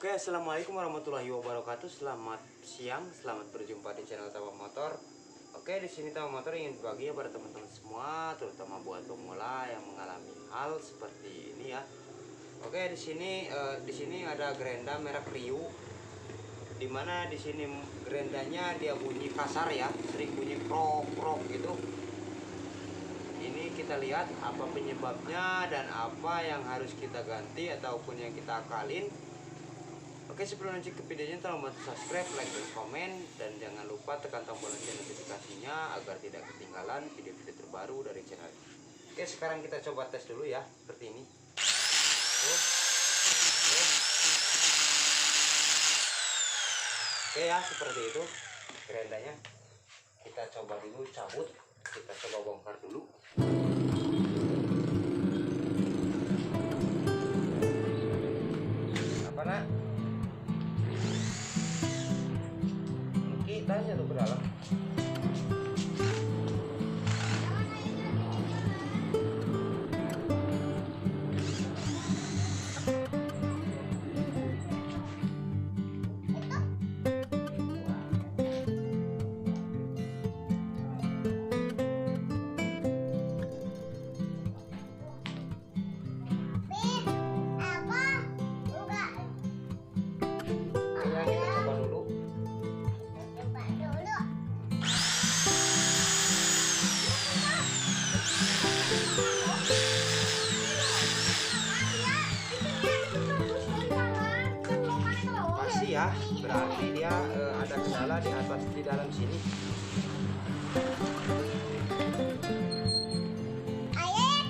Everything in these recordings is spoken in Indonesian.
Oke, assalamualaikum warahmatullahi wabarakatuh. Selamat siang, selamat berjumpa di channel Tawa Motor. Oke, di sini Tawa Motor ingin berbagi pada teman-teman semua, terutama buat pemula yang mengalami hal seperti ini ya. Oke, di sini ada gerenda merek Rio. Dimana di sini gerendanya dia bunyi kasar ya, sering bunyi krok-krok gitu. Ini kita lihat apa penyebabnya dan apa yang harus kita ganti ataupun yang kita akalin. Oke, sebelum lanjut ke videonya, tolong bantu subscribe, like, dan komen, dan jangan lupa tekan tombol lonceng notifikasinya agar tidak ketinggalan video-video terbaru dari channel ini. Oke, sekarang kita coba tes dulu ya, seperti ini. Oke ya, seperti itu gerendanya. Kita coba dulu cabut, kita coba bongkar dulu. Apa nak? Kita jatuh ke dalam. Ya, berarti dia ada kendala di atas di dalam sini. Ayah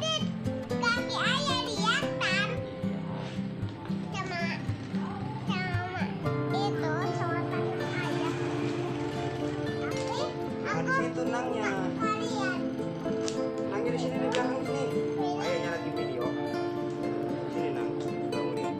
kaki ayah liatan sama itu sama tangan ayah. Nah, di situ nangnya. Nangnya di sini di belakang sini. Ayahnya lagi video. Sini nang. Kamu lihat.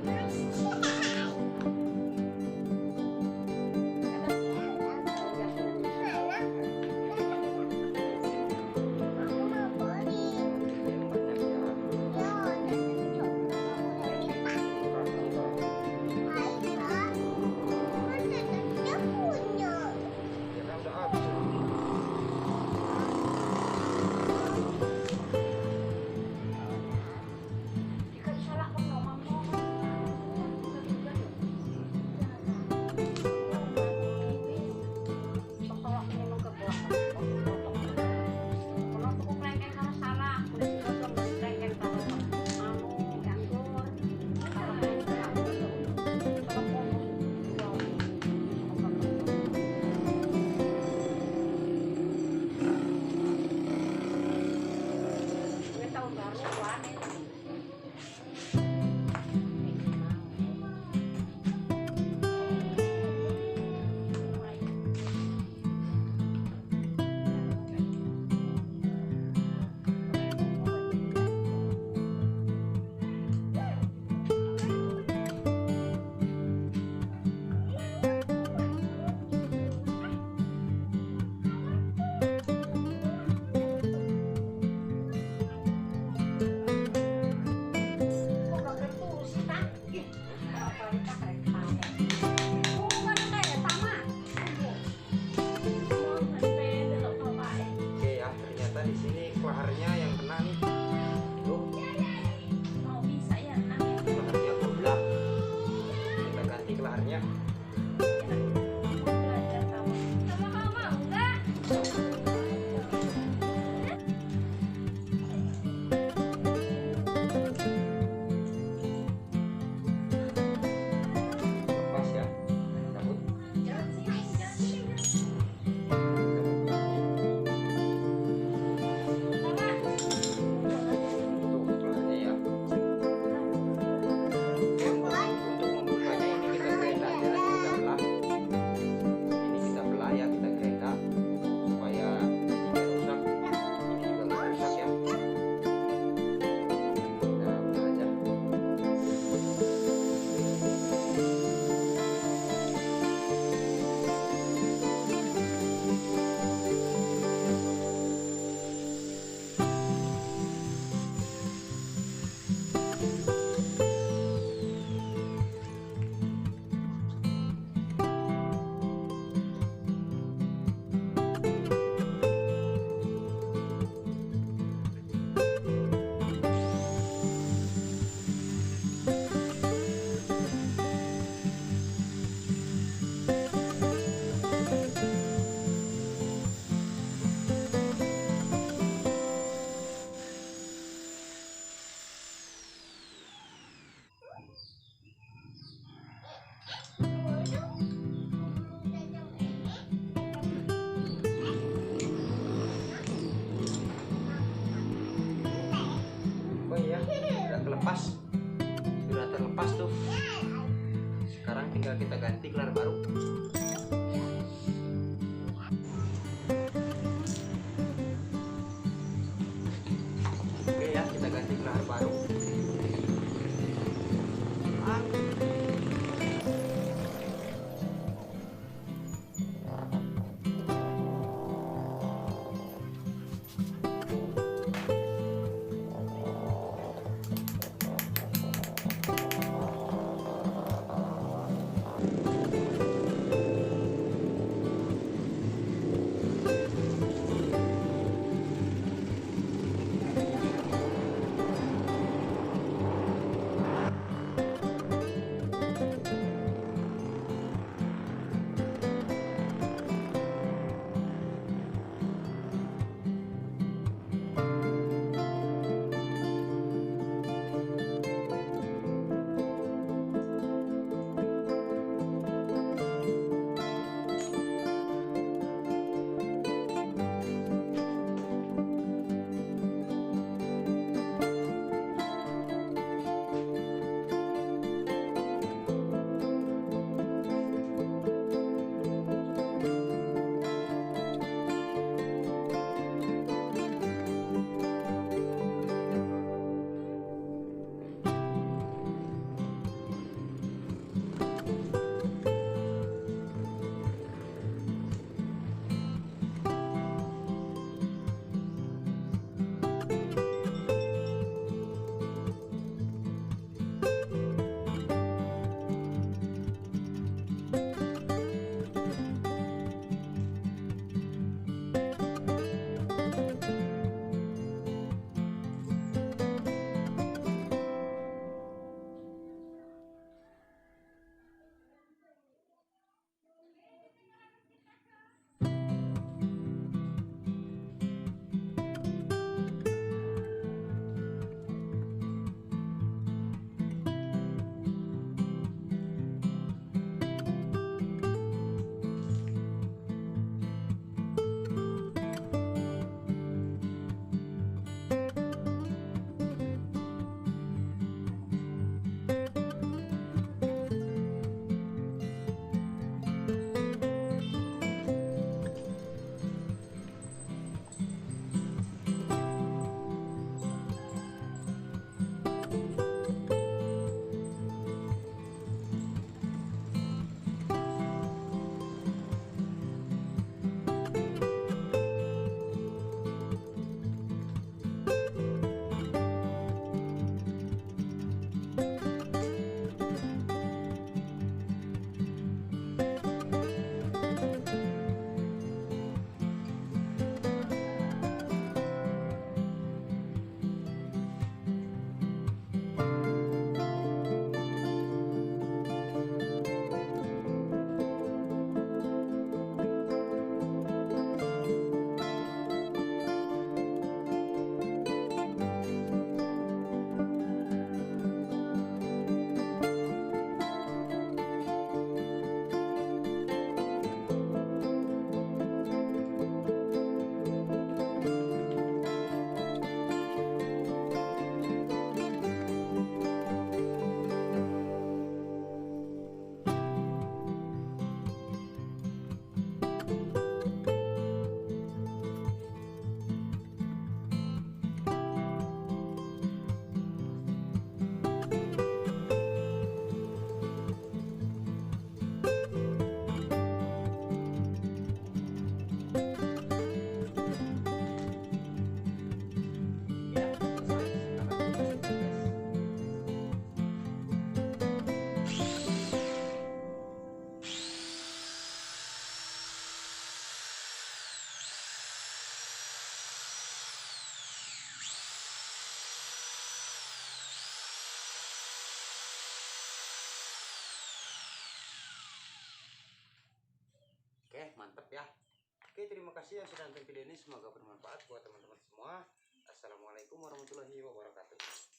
terima kasih yang sudah nonton video ini, semoga bermanfaat buat teman-teman semua. Assalamualaikum warahmatullahi wabarakatuh.